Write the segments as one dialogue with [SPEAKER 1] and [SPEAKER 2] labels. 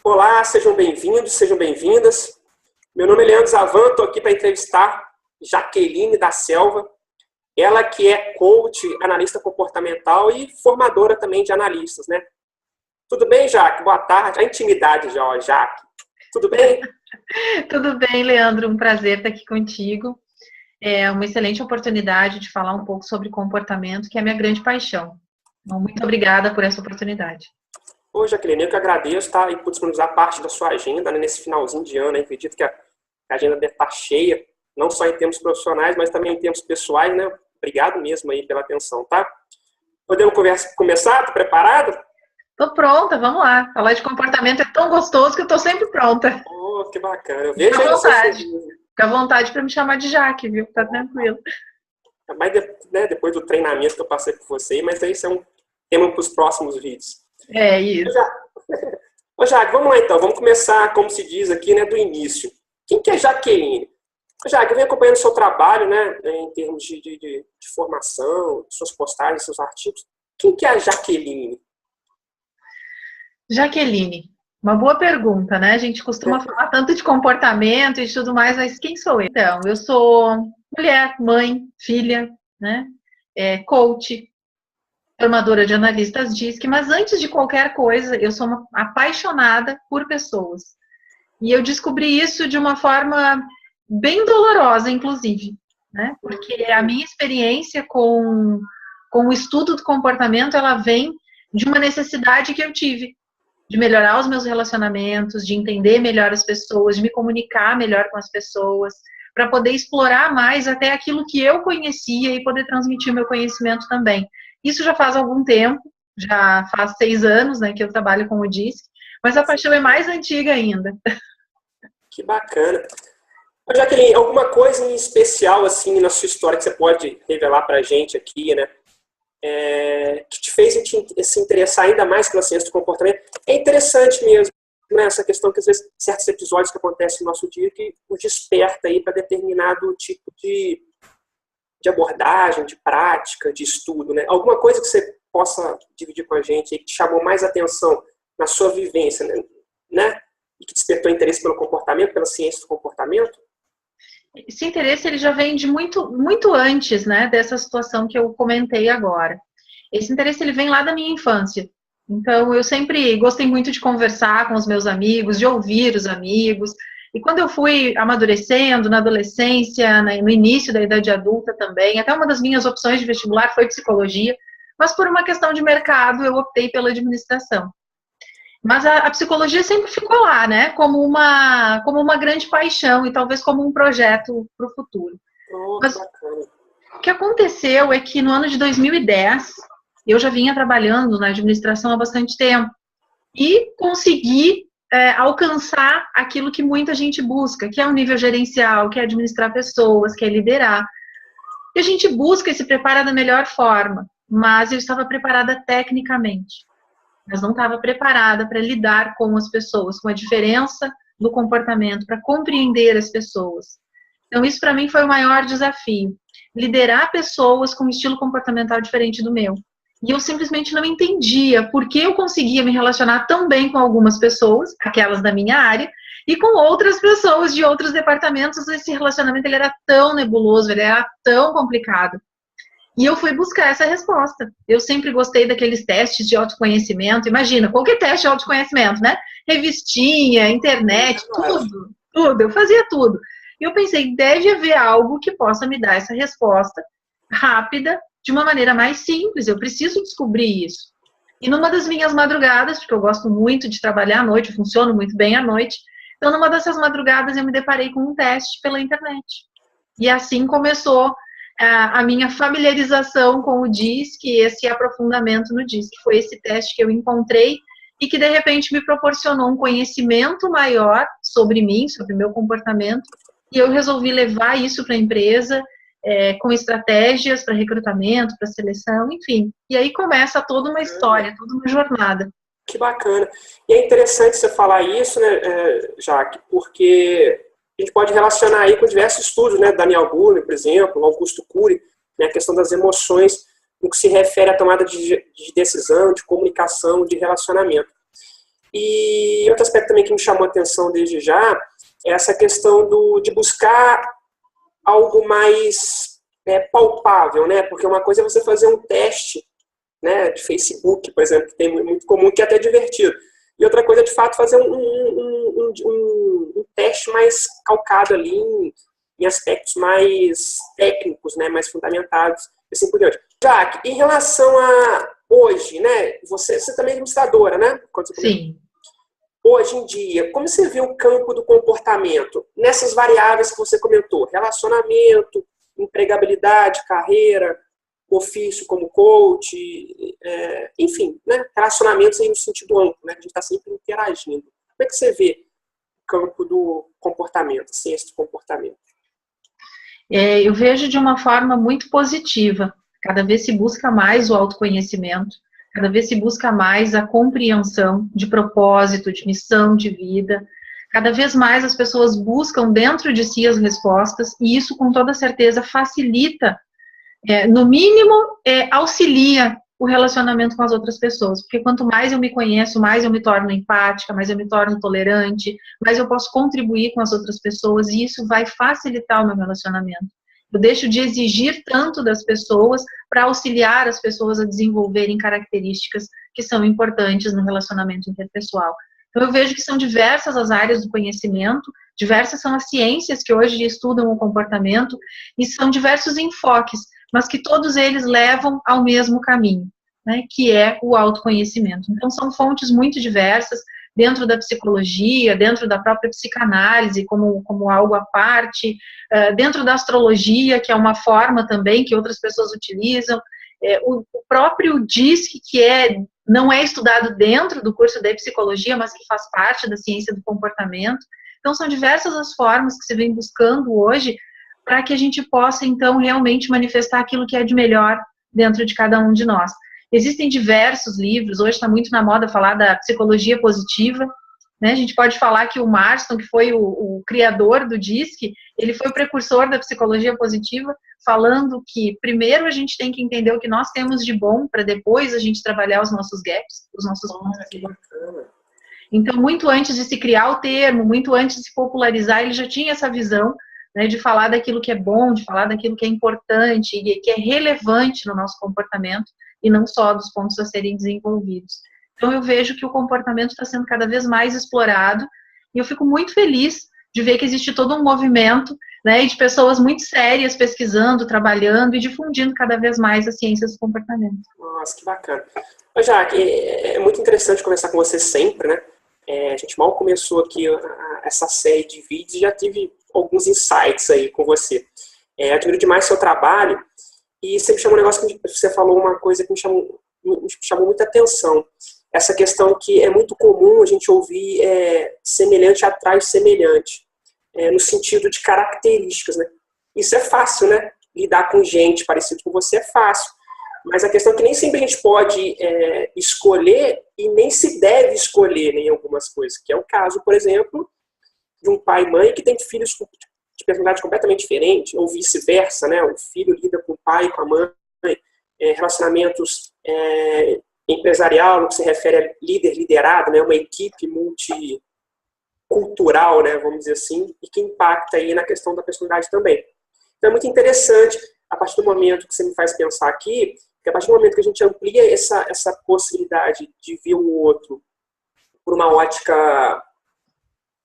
[SPEAKER 1] Olá, sejam bem-vindos, sejam bem-vindas. Meu nome é Leandro Zavan, estou aqui para entrevistar Jaqueline da Selva. Ela que é coach, analista comportamental e formadora também de analistas, né? Tudo bem, Jaque? Boa tarde. A intimidade já, ó, Jaque. Tudo bem?
[SPEAKER 2] Tudo bem, Leandro. Um prazer estar aqui contigo. É uma excelente oportunidade de falar um pouco sobre comportamento, que é a minha grande paixão. Então, muito obrigada por essa oportunidade.
[SPEAKER 1] Ô, Jaqueline, eu que agradeço, tá? E por disponibilizar parte da sua agenda, né, nesse finalzinho de ano. Né? Acredito que a agenda deve estar cheia, não só em termos profissionais, mas também em termos pessoais, né? Obrigado mesmo aí pela atenção, tá? Podemos começar? Tá preparado?
[SPEAKER 2] Tô pronta, vamos lá. Falar de comportamento é tão gostoso que eu tô sempre pronta.
[SPEAKER 1] Oh, que bacana. Eu vejo
[SPEAKER 2] Fica
[SPEAKER 1] aí
[SPEAKER 2] à
[SPEAKER 1] no seu
[SPEAKER 2] vontade.
[SPEAKER 1] sorriso.
[SPEAKER 2] Fica à vontade para me chamar de Jaque, viu? Tá tranquilo.
[SPEAKER 1] Mas né, depois do treinamento que eu passei por você, mas isso é um tema para os próximos vídeos.
[SPEAKER 2] É isso.
[SPEAKER 1] Ô, Jaque, vamos lá então. Vamos começar, como se diz aqui, né, do início. Quem que é Jaqueline? Jaque, eu venho acompanhando o seu trabalho, né, em termos de formação, suas postagens, seus artigos. Quem que é a Jaqueline?
[SPEAKER 2] Jaqueline, uma boa pergunta, né? A gente costuma falar tanto de comportamento e tudo mais, mas quem sou eu? Então, eu sou mulher, mãe, filha, né? Coach, formadora de analistas DISC, mas antes de qualquer coisa, eu sou uma apaixonada por pessoas. E eu descobri isso de uma forma bem dolorosa, inclusive, né? Porque a minha experiência com o estudo do comportamento, ela vem de uma necessidade que eu tive de melhorar os meus relacionamentos, de entender melhor as pessoas, de me comunicar melhor com as pessoas, para poder explorar mais até aquilo que eu conhecia e poder transmitir o meu conhecimento também. Isso já faz algum tempo, já faz 6 anos, né, que eu trabalho com o DISC, mas a paixão é mais antiga ainda.
[SPEAKER 1] Que bacana. Jaqueline, alguma coisa em especial, assim, na sua história que você pode revelar pra gente aqui, né? Que te fez se interessar ainda mais pela ciência do comportamento? É interessante mesmo, né, essa questão que às vezes certos episódios que acontecem no nosso dia que nos desperta aí para determinado tipo de abordagem, de prática, de estudo, né? Alguma coisa que você possa dividir com a gente aí que te chamou mais atenção na sua vivência, né? E que despertou interesse pelo comportamento, pela ciência do comportamento?
[SPEAKER 2] Esse interesse ele já vem de muito antes, né, dessa situação que eu comentei agora. Esse interesse ele vem lá da minha infância. Então, eu sempre gostei muito de conversar com os meus amigos, de ouvir os amigos. E quando eu fui amadurecendo na adolescência, no início da idade adulta também, até uma das minhas opções de vestibular foi psicologia, mas por uma questão de mercado eu optei pela administração. Mas a psicologia sempre ficou lá, né? Como uma grande paixão e talvez como um projeto para o futuro. Mas o que aconteceu é que no ano de 2010, eu já vinha trabalhando na administração há bastante tempo e consegui alcançar aquilo que muita gente busca, que é o nível gerencial, que é administrar pessoas, que é liderar. E a gente busca e se prepara da melhor forma, mas eu estava preparada tecnicamente. Mas não estava preparada para lidar com as pessoas, com a diferença do comportamento, para compreender as pessoas. Então, isso para mim foi o maior desafio. Liderar pessoas com um estilo comportamental diferente do meu. E eu simplesmente não entendia por que eu conseguia me relacionar tão bem com algumas pessoas, aquelas da minha área, e com outras pessoas de outros departamentos. Esse relacionamento ele era tão nebuloso, ele era tão complicado. E eu fui buscar essa resposta. Eu sempre gostei daqueles testes de autoconhecimento. Imagina, qualquer teste de autoconhecimento, né? Revistinha, internet, tudo. Eu fazia tudo. E eu pensei, deve haver algo que possa me dar essa resposta rápida, de uma maneira mais simples. Eu preciso descobrir isso. E numa das minhas madrugadas, porque eu gosto muito de trabalhar à noite, eu funciono muito bem à noite, então numa dessas madrugadas eu me deparei com um teste pela internet. E assim começou a minha familiarização com o DISC, esse aprofundamento no DISC. Foi esse teste que eu encontrei e que, de repente, me proporcionou um conhecimento maior sobre mim, sobre o meu comportamento, e eu resolvi levar isso para a empresa, com estratégias para recrutamento, para seleção, enfim. E aí começa toda uma história, toda uma jornada.
[SPEAKER 1] Que bacana. E é interessante você falar isso, né, Jaque, porque a gente pode relacionar aí com diversos estudos, né? Daniel Goleman, por exemplo, Augusto Cury, né? A questão das emoções no que se refere à tomada de decisão, de comunicação, de relacionamento. E outro aspecto também que me chamou a atenção desde já é essa questão de buscar algo mais palpável, né? Porque uma coisa é você fazer um teste, né, de Facebook, por exemplo, que tem muito comum, que é até divertido. E outra coisa é, de fato, fazer um teste mais calcado ali em aspectos mais técnicos, né, mais fundamentados, e assim por diante. Jaque, em relação a hoje, né, você também é administradora, né?
[SPEAKER 2] Sim.
[SPEAKER 1] Hoje em dia, como você vê o campo do comportamento nessas variáveis que você comentou? Relacionamento, empregabilidade, carreira, ofício como coach, enfim, né? Relacionamentos aí no sentido amplo, né? A gente está sempre interagindo. Como é que você vê o campo do comportamento, ciência do comportamento?
[SPEAKER 2] Eu vejo de uma forma muito positiva. Cada vez se busca mais o autoconhecimento, cada vez se busca mais a compreensão de propósito, de missão de vida. Cada vez mais as pessoas buscam dentro de si as respostas, e isso, com toda certeza, facilita, no mínimo, auxilia o relacionamento com as outras pessoas. Porque quanto mais eu me conheço, mais eu me torno empática, mais eu me torno tolerante, mais eu posso contribuir com as outras pessoas, e isso vai facilitar o meu relacionamento. Eu deixo de exigir tanto das pessoas para auxiliar as pessoas a desenvolverem características que são importantes no relacionamento interpessoal. Então, eu vejo que são diversas as áreas do conhecimento, diversas são as ciências que hoje estudam o comportamento, e são diversos enfoques, mas que todos eles levam ao mesmo caminho, né, que é o autoconhecimento. Então, são fontes muito diversas, dentro da psicologia, dentro da própria psicanálise, como algo à parte, dentro da astrologia, que é uma forma também que outras pessoas utilizam, o próprio DISC, que não é estudado dentro do curso de psicologia, mas que faz parte da ciência do comportamento. Então, são diversas as formas que se vem buscando hoje para que a gente possa, então, realmente manifestar aquilo que é de melhor dentro de cada um de nós. Existem diversos livros, hoje está muito na moda falar da psicologia positiva, né? A gente pode falar que o Marston, que foi o criador do DISC, ele foi o precursor da psicologia positiva, falando que primeiro a gente tem que entender o que nós temos de bom, para depois a gente trabalhar os nossos gaps, os nossos pontos.
[SPEAKER 1] Que bacana.
[SPEAKER 2] Então, muito antes de se criar o termo, muito antes de se popularizar, ele já tinha essa visão, né, de falar daquilo que é bom, de falar daquilo que é importante e que é relevante no nosso comportamento, e não só dos pontos a serem desenvolvidos. Então, eu vejo que o comportamento está sendo cada vez mais explorado, e eu fico muito feliz de ver que existe todo um movimento, né, de pessoas muito sérias pesquisando, trabalhando e difundindo cada vez mais as ciências do comportamento.
[SPEAKER 1] Nossa, que bacana. Jaque, é muito interessante conversar com você sempre, né? A gente mal começou aqui essa série de vídeos e já tive alguns insights aí com você. Admiro demais seu trabalho, e você me chamou um negócio que você falou, uma coisa que me chamou muita atenção. Essa questão que é muito comum a gente ouvir semelhante atrai semelhante, no sentido de características, né? Isso é fácil, né? Lidar com gente parecida com você é fácil. Mas a questão é que nem sempre a gente pode escolher e nem se deve escolher em algumas coisas, que é o caso, por exemplo, de um pai e mãe que tem filhos de personalidade completamente diferente, ou vice-versa, né? O filho lida com o pai e com a mãe, relacionamentos empresarial, no que se refere a líder-liderado, né? Uma equipe multicultural, né? Vamos dizer assim, e que impacta aí na questão da personalidade também. Então é muito interessante, a partir do momento que você me faz pensar aqui, que a partir do momento que a gente amplia essa possibilidade de ver o outro por uma ótica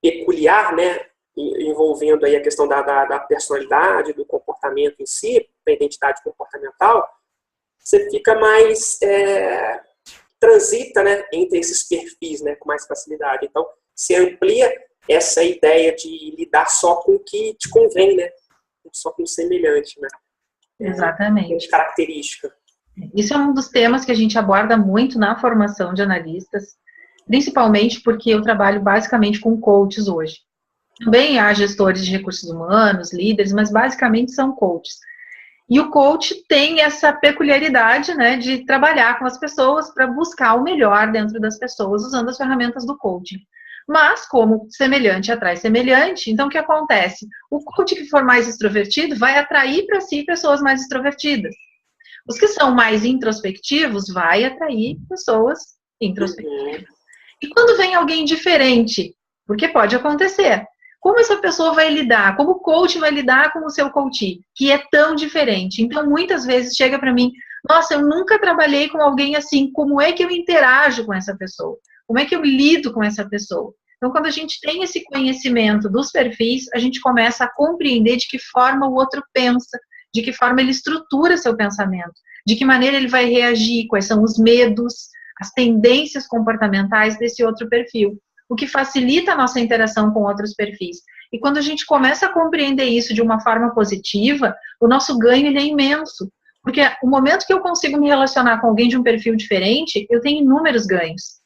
[SPEAKER 1] peculiar, né? Envolvendo aí a questão da personalidade, do comportamento em si, da identidade comportamental, você fica mais transita, né, entre esses perfis, né, com mais facilidade. Então, você amplia essa ideia de lidar só com o que te convém, né, só com o semelhante, né.
[SPEAKER 2] Exatamente.
[SPEAKER 1] Característica.
[SPEAKER 2] Isso é um dos temas que a gente aborda muito na formação de analistas, principalmente porque eu trabalho basicamente com coaches hoje. Também há gestores de recursos humanos, líderes, mas basicamente são coaches. E o coach tem essa peculiaridade, né, de trabalhar com as pessoas para buscar o melhor dentro das pessoas, usando as ferramentas do coaching. Mas, como semelhante atrai semelhante, então o que acontece? O coach que for mais extrovertido vai atrair para si pessoas mais extrovertidas. Os que são mais introspectivos vai atrair pessoas introspectivas. E quando vem alguém diferente, porque pode acontecer, como essa pessoa vai lidar, como o coach vai lidar com o seu coachee, que é tão diferente. Então, muitas vezes chega para mim, nossa, eu nunca trabalhei com alguém assim, como é que eu interajo com essa pessoa? Como é que eu lido com essa pessoa? Então, quando a gente tem esse conhecimento dos perfis, a gente começa a compreender de que forma o outro pensa, de que forma ele estrutura seu pensamento, de que maneira ele vai reagir, quais são os medos, as tendências comportamentais desse outro perfil, o que facilita a nossa interação com outros perfis. E quando a gente começa a compreender isso de uma forma positiva, o nosso ganho ele é imenso. Porque o momento que eu consigo me relacionar com alguém de um perfil diferente, eu tenho inúmeros ganhos.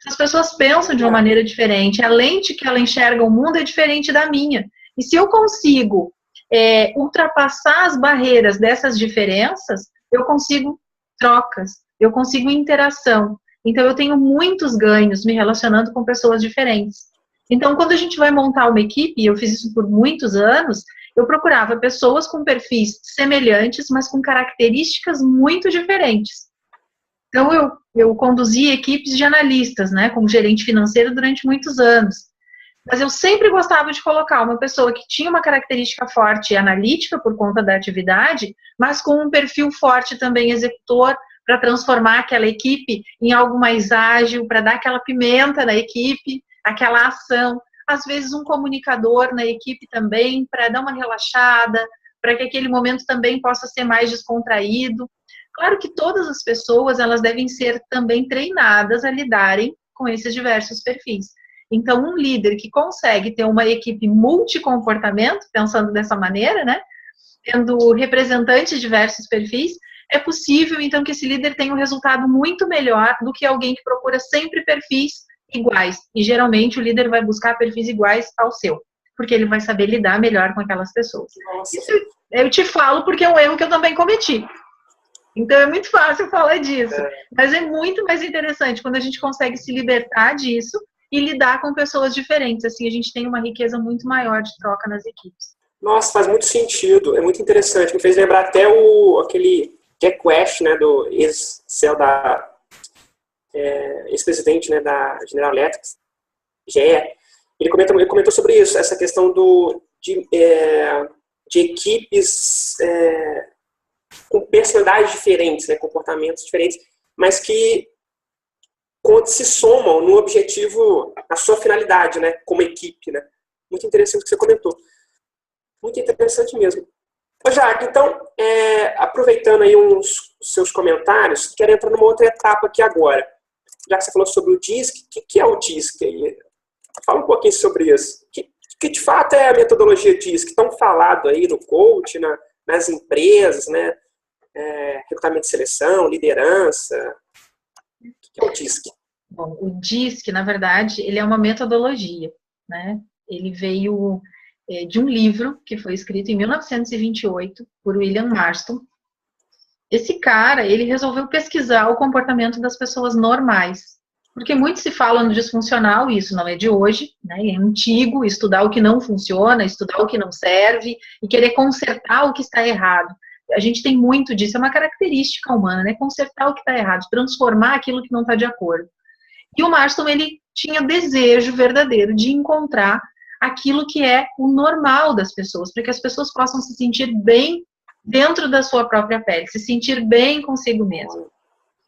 [SPEAKER 2] As pessoas pensam de uma maneira diferente, a lente que ela enxerga o mundo é diferente da minha. E se eu consigo ultrapassar as barreiras dessas diferenças, eu consigo trocas, eu consigo interação. Então, eu tenho muitos ganhos me relacionando com pessoas diferentes. Então, quando a gente vai montar uma equipe, e eu fiz isso por muitos anos, eu procurava pessoas com perfis semelhantes, mas com características muito diferentes. Então, eu conduzi equipes de analistas, né, como gerente financeiro durante muitos anos. Mas eu sempre gostava de colocar uma pessoa que tinha uma característica forte analítica por conta da atividade, mas com um perfil forte também executor, para transformar aquela equipe em algo mais ágil, para dar aquela pimenta na equipe, aquela ação. Às vezes um comunicador na equipe também, para dar uma relaxada, para que aquele momento também possa ser mais descontraído. Claro que todas as pessoas, elas devem ser também treinadas a lidarem com esses diversos perfis. Então, um líder que consegue ter uma equipe multicomportamento, pensando dessa maneira, né, tendo representantes de diversos perfis, é possível, então, que esse líder tenha um resultado muito melhor do que alguém que procura sempre perfis iguais. E, geralmente, o líder vai buscar perfis iguais ao seu, porque ele vai saber lidar melhor com aquelas pessoas. Isso eu te falo porque é um erro que eu também cometi. Então, é muito fácil falar disso. Mas é muito mais interessante quando a gente consegue se libertar disso e lidar com pessoas diferentes. Assim, a gente tem uma riqueza muito maior de troca nas equipes.
[SPEAKER 1] Nossa, faz muito sentido. É muito interessante. Me fez lembrar até aquele Jack Welch, né, do ex-CEO da ex-presidente, né, da General Electric, GE. Ele comentou sobre isso, essa questão de equipes com personalidades diferentes, né, comportamentos diferentes, mas que se somam no objetivo, na sua finalidade, né, como equipe, né. Muito interessante o que você comentou. Muito interessante mesmo. Ô, Jaque, então, aproveitando aí uns seus comentários, quero entrar numa outra etapa aqui agora. Já que você falou sobre o DISC, o que é o DISC aí? Fala um pouquinho sobre isso. Que de fato é a metodologia DISC, tão falado aí no coach, nas empresas, né? Recrutamento de seleção, liderança. O que é o DISC?
[SPEAKER 2] Bom, o DISC, na verdade, ele é uma metodologia, né? Ele veio de um livro que foi escrito em 1928 por William Marston. Esse cara, ele resolveu pesquisar o comportamento das pessoas normais, porque muito se fala no disfuncional, e isso não é de hoje, né? É antigo, estudar o que não funciona, estudar o que não serve e querer consertar o que está errado. A gente tem muito disso, é uma característica humana, né? Consertar o que está errado, transformar aquilo que não está de acordo. E o Marston, ele tinha desejo verdadeiro de encontrar aquilo que é o normal das pessoas, para que as pessoas possam se sentir bem dentro da sua própria pele, se sentir bem consigo mesmo.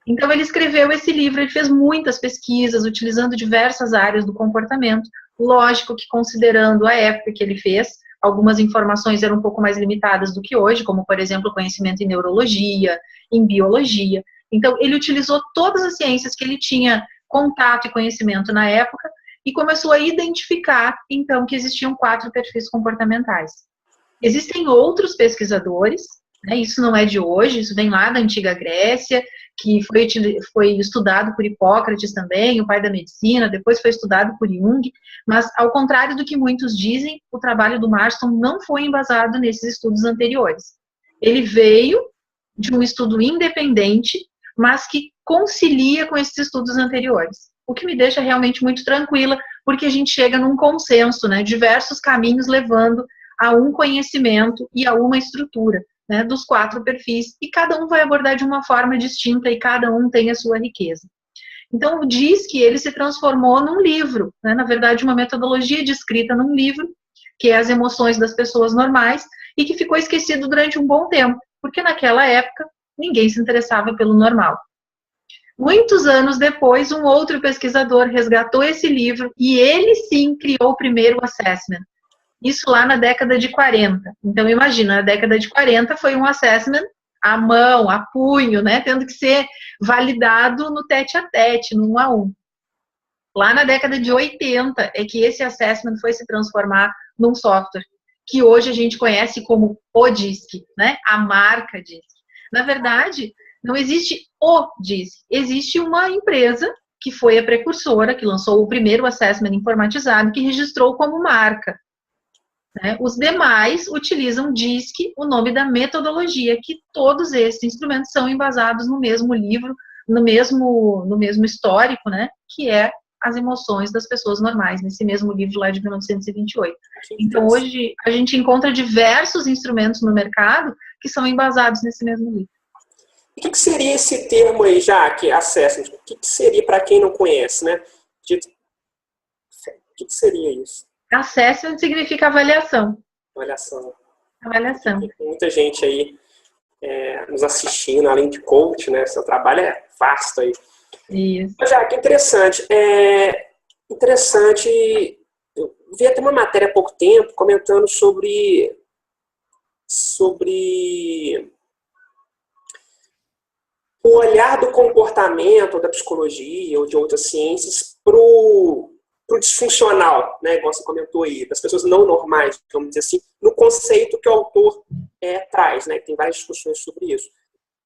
[SPEAKER 2] Então, ele escreveu esse livro, ele fez muitas pesquisas, utilizando diversas áreas do comportamento. Lógico que, considerando a época que ele fez, algumas informações eram um pouco mais limitadas do que hoje, como, por exemplo, conhecimento em neurologia, em biologia. Então, ele utilizou todas as ciências que ele tinha contato e conhecimento na época, e começou a identificar, então, que existiam 4 perfis comportamentais. Existem outros pesquisadores, né, isso não é de hoje, isso vem lá da antiga Grécia, que foi estudado por Hipócrates também, o pai da medicina, depois foi estudado por Jung, mas, ao contrário do que muitos dizem, o trabalho do Marston não foi embasado nesses estudos anteriores. Ele veio de um estudo independente, mas que concilia com esses estudos anteriores. O que me deixa realmente muito tranquila, porque a gente chega num consenso, né, diversos caminhos levando a um conhecimento e a uma estrutura, né, dos 4 perfis, e cada um vai abordar de uma forma distinta e cada um tem a sua riqueza. Então, diz que ele se transformou num livro, né? Na verdade, uma metodologia de escrita num livro, que é As Emoções das Pessoas Normais, e que ficou esquecido durante um bom tempo, porque naquela época ninguém se interessava pelo normal. Muitos anos depois, um outro pesquisador resgatou esse livro e ele sim criou o primeiro assessment. Isso lá na década de 40. Então, imagina, na década de 40 foi um assessment à mão, a punho, né? Tendo que ser validado no tete-a-tete, no 1 a 1. Lá na década de 80 é que esse assessment foi se transformar num software que hoje a gente conhece como o DISC, né? A marca DISC. Na verdade, não existe o DISC, existe uma empresa que foi a precursora, que lançou o primeiro assessment informatizado, que registrou como marca. Né? Os demais utilizam DISC, o nome da metodologia, que todos esses instrumentos são embasados no mesmo livro, no mesmo histórico, né? Que é As Emoções das Pessoas Normais, nesse mesmo livro lá de 1928. Então, hoje, a gente encontra diversos instrumentos no mercado que são embasados nesse mesmo livro.
[SPEAKER 1] O que seria esse termo aí, Jaque, assessment? O que seria para quem não conhece, né? O que seria isso?
[SPEAKER 2] Assessment significa avaliação.
[SPEAKER 1] Avaliação.
[SPEAKER 2] Avaliação.
[SPEAKER 1] Tem muita gente aí nos assistindo, além de coach, né? Seu trabalho é vasto aí.
[SPEAKER 2] Isso.
[SPEAKER 1] Jaque, interessante. Interessante. Eu vi até uma matéria há pouco tempo comentando sobre o olhar do comportamento, ou da psicologia, ou de outras ciências, para o disfuncional, né, igual você comentou aí, das pessoas não normais, vamos dizer assim, no conceito que o autor traz, né, tem várias discussões sobre isso.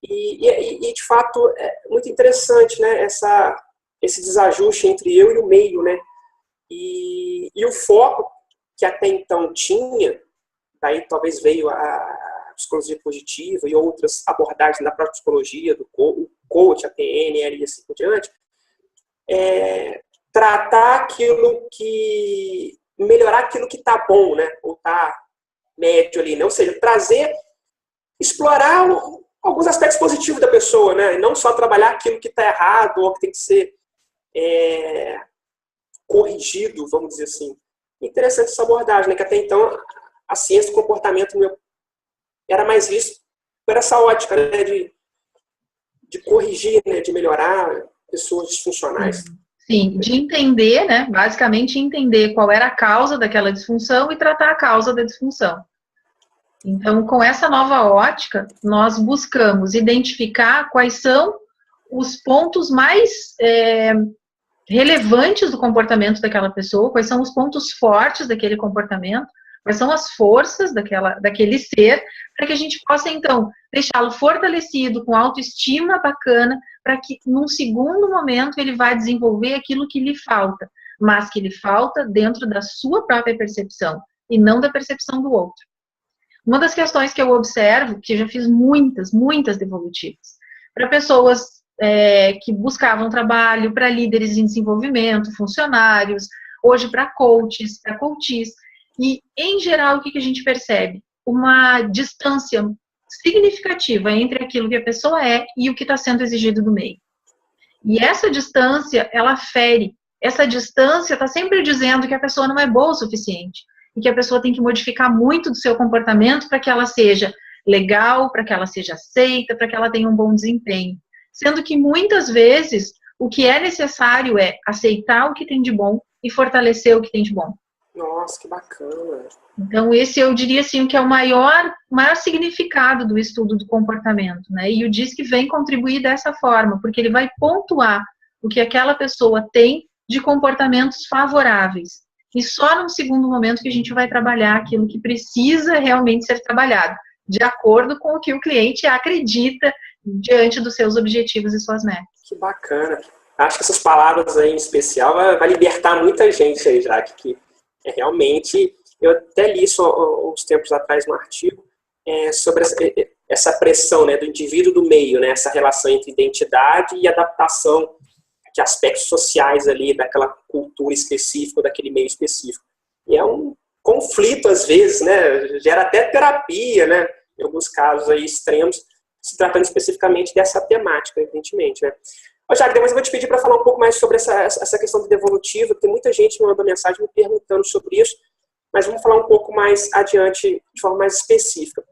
[SPEAKER 1] E de fato, é muito interessante, né, esse desajuste entre eu e o meio, né, e o foco que até então tinha, daí talvez veio a psicologia positiva e outras abordagens da própria psicologia, do coach, a PNL e assim por diante, tratar aquilo que... melhorar aquilo que está bom, né? Ou está médio ali, né? Ou seja, explorar alguns aspectos positivos da pessoa, né? E não só trabalhar aquilo que está errado ou que tem que ser corrigido, vamos dizer assim. Interessante essa abordagem, né? Que até então a ciência do comportamento era mais visto por essa ótica, né, de corrigir, né, de melhorar pessoas disfuncionais.
[SPEAKER 2] Sim, de entender, né, basicamente entender qual era a causa daquela disfunção e tratar a causa da disfunção. Então, com essa nova ótica, nós buscamos identificar quais são os pontos mais relevantes do comportamento daquela pessoa, quais são os pontos fortes daquele comportamento, quais são as forças daquele ser, para que a gente possa, então, deixá-lo fortalecido, com autoestima bacana, para que, num segundo momento, ele vá desenvolver aquilo que lhe falta, mas que lhe falta dentro da sua própria percepção, e não da percepção do outro. Uma das questões que eu observo, que eu já fiz muitas devolutivas, para pessoas que buscavam trabalho, para líderes em desenvolvimento, funcionários, hoje para coaches, para coaches. E, em geral, o que a gente percebe? Uma distância significativa entre aquilo que a pessoa é e o que está sendo exigido do meio. E essa distância, ela fere. Essa distância está sempre dizendo que a pessoa não é boa o suficiente. E que a pessoa tem que modificar muito do seu comportamento para que ela seja legal, para que ela seja aceita, para que ela tenha um bom desempenho. Sendo que, muitas vezes, o que é necessário é aceitar o que tem de bom e fortalecer o que tem de bom.
[SPEAKER 1] Nossa, que bacana.
[SPEAKER 2] Então, esse eu diria assim, que é o maior significado do estudo do comportamento, né? E o DISC vem contribuir dessa forma, porque ele vai pontuar o que aquela pessoa tem de comportamentos favoráveis. E só num segundo momento que a gente vai trabalhar aquilo que precisa realmente ser trabalhado, de acordo com o que o cliente acredita diante dos seus objetivos e suas metas.
[SPEAKER 1] Que bacana. Acho que essas palavras aí em especial vai libertar muita gente aí, já que realmente, eu até li isso uns tempos atrás no artigo, sobre essa pressão, né, do indivíduo do meio, né, essa relação entre identidade e adaptação de aspectos sociais ali, daquela cultura específica, daquele meio específico. E é um conflito às vezes, né, gera até terapia, né, em alguns casos aí extremos, se tratando especificamente dessa temática, evidentemente, né. Ô, Jaque, depois eu vou te pedir para falar um pouco mais sobre essa questão do devolutivo. Tem muita gente me mandando mensagem me perguntando sobre isso, mas vamos falar um pouco mais adiante, de forma mais específica.